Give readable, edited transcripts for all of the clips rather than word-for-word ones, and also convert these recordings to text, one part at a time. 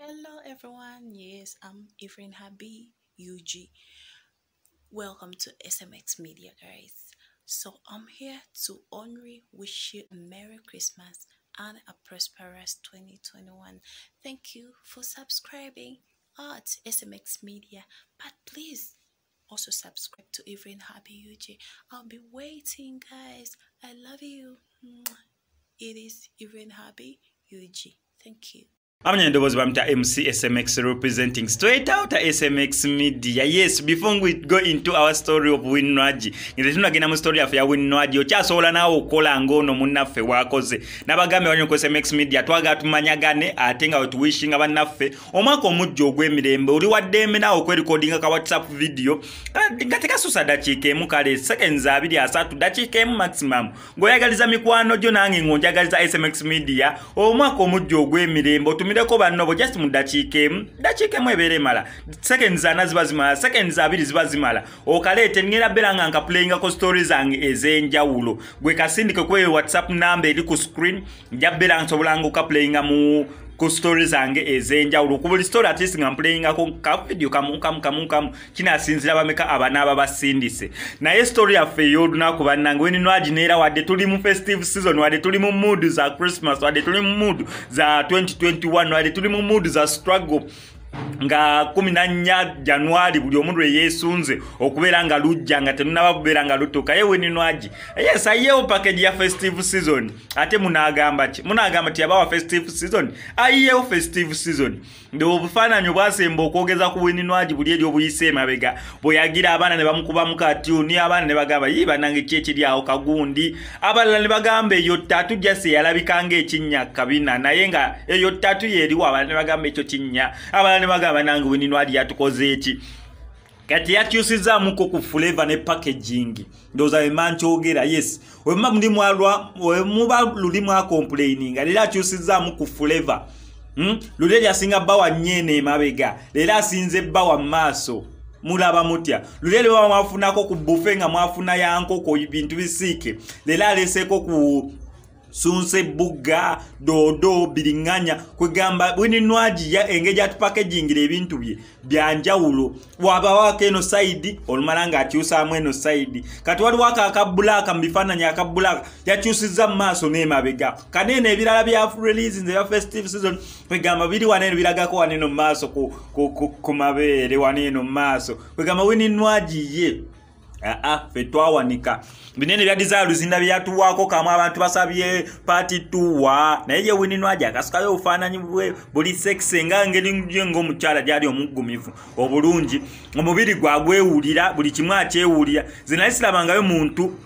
Hello everyone, yes, I'm Ebifananyi UG. Welcome to SMX Media, guys. So I'm here to only wish you a Merry Christmas and a prosperous 2021. Thank you for subscribing at SMX Media, but please also subscribe to Ebifananyi UG. I'll be waiting, guys. I love you. It is Ebifananyi UG. Thank you. I'm MC SMX representing straight out SMX Media. Yes, before we go into our story of Nwagi, ngizituna mu story ya Nwagi okyasobola nawo okola ngono munnaffe wakoze. Nabagambe wanyo ku SMX Media twaga tumanyagane ate nga wishing abannaffe omwaka omujjo ogw'emirembe oli waddembe nawo okwerecordinga ka WhatsApp video nga tekasusa dakiika emu kale seconds 2-3 dakiika emu maximum. Ngoyagaliza mikwano gyo nange ngonjagaliza SMX Media omwaka omujjo ogw'emirembe ko bannobo just mu dakiika emu ebere mala seconds ana ziba zimala seconds 2 ziba zimala okalete ngera beranga nka playing ko stories zange ezenjawulo gwe kasindike kwe WhatsApp number eri ku screen njabera nsobolanga ka playing mu ku stories zange ezenjawulo kubuli story at least ngam playing ko ka video kamu kina sinzira bameka abana abasindise naye story yaffe yoduna ku bannange weni Nwagi neera wadde tuli mu festive season wadde tuli mu mood za Christmas wadde tuli mu mood za 2021 wadde tuli mu mood za struggle nga 14 January buli omundu yesunze okubeera nga lujja nga tenunaba kubeera nga lutuka yewe ni Nwagi yes ayewo package ya festive season ate munagamba ti abawa festive season ayewo festive season ndo obufaananyi bwasemba okwogeza ku Winnie Nwagi buli eri obuyise emabega boyagira abaana ne bamukuba mukatuni abaana ne bagamba yiba nange kyekiri awo kagundi abalala ne bagamba eyo ttatu jase yalabikanga ekinnya kabina naye nga eyo ttatu yeriwo abalala ne bagamba ekyo kinnya abalala ne bagamba nange Winnie Nwagi yatukoze eki kati yakyusizaamu ko ku flavor ne packaging ndoza emanchogera yes wemma ndi mwalwa wemuba luli mwa complaining alira akyusizaamu ku flavor luleli asinga bawa nyene mabega lera asinze bawa maso mulaba mutya luleli bawa mwafunako ku buffet nga mwafuna yanko ko ibintu bisike lera aleseko ku sunse buga dodo biringanya kwegamba Winnie Nwagi ya engeja packaging ebintu bye byanjawulo waba wake no side olumalanga akyusa mweno side kati wali waka akabulaka mbifananya akabulaka yakyusiza maso ne mabega kanene ebirala bya release in the festive season kwegamba biri wanene biragako waneno maso ku mabere waneno maso kwegamba Winnie Nwagi ye fetwawanika binene bya desire zinda byatuwako kama abantu basabye party tuwa naye Winnie Nwagi akasukayo ufananyi buli sexe nga ngeri njengo mukyala gyali omugumivu obulungi omubiri gwagwewulira buli kimwe akyewulira zinalisilabanga yo muntu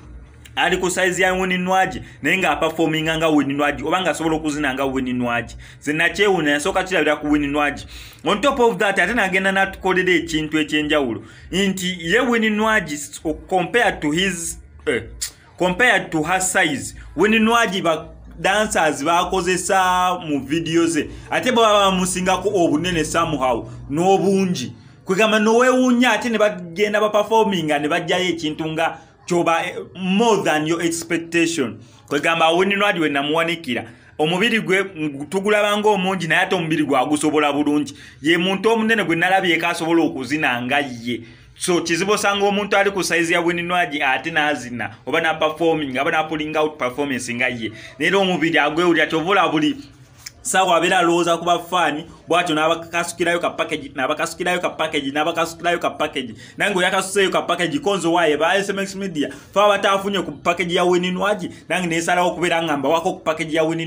ali ku size ya Winnie Nwagi nenga performing nga Winnie Nwagi obanga asobola okuzina nga Winnie Nwagi zinakyewuna yasoka kirabira ku Winnie Nwagi on top of that ate nagenda natukolera ekintu ekyenjawulo nti ye Winnie Nwagi compared to her size Winnie Nwagi ba dancers bakozesa mu videos ate baba bamusingako obunene somehow n'obungi kwegamba nowewunya ate ne bagenda ba performing ne bajjayo ekintu nga choba more than your expectation kwegamba Winnie Nwagi we namuwanikira omubiri gwe tugulabanga omungi naye ate omubiri gwe agusobola bulungi ye muntu omunene gwe nalabye kasobola okuzina nga ye so kizibu sanga omuntu ali ku size ya Winnie Nwagi ate nazina oba na performing aba na pulling out performance nga ye nero omubiri agwewulya kyovula buli sawa abera loza kuba fani bwacho nabakasukirayo ka package nango yakasuseyo ka package konzo waye ba SMX Media fa batafunye ku package ya Winnie Nwagi nange nesala okubera ngamba wako ku package ya Winnie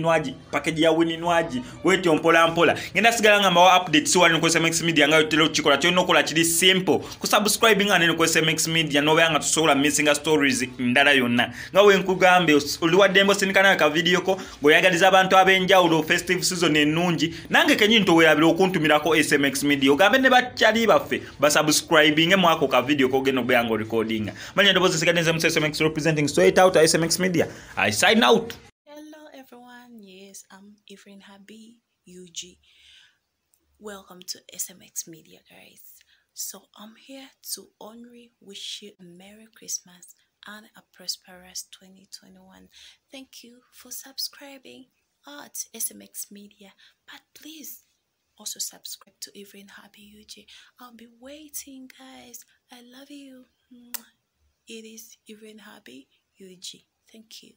Nwagi weti mpola ngenda sigala ngamba wa update so wali ku SMX Media ngayo telo chikola kyo nokola kiri simple ku subscribing ane ku SMX Media no bayanga tusobola missing stories ndala yonna ngawe nkugambe oliwaddembo sinikana ka video ko ngoyagaliza abantu abenjawulo festive season enungi nange kenyinto werabira okuntumirako SMX Media ogambe ne bakyali baffe basubscribing mwako ka video ko geno beyango recording manya ndobozi sikaneze mu SMX representing straight out SMX Media I sign out. Hello everyone, yes, I'm Ebifananyi UG. Welcome to SMX Media, guys. So I'm here to only wish you a Merry Christmas and a prosperous 2021. Thank you for subscribing at SMX Media, but please also subscribe to Even Happy UG. I'll be waiting, guys. I love you. It is Even Happy UG. Thank you.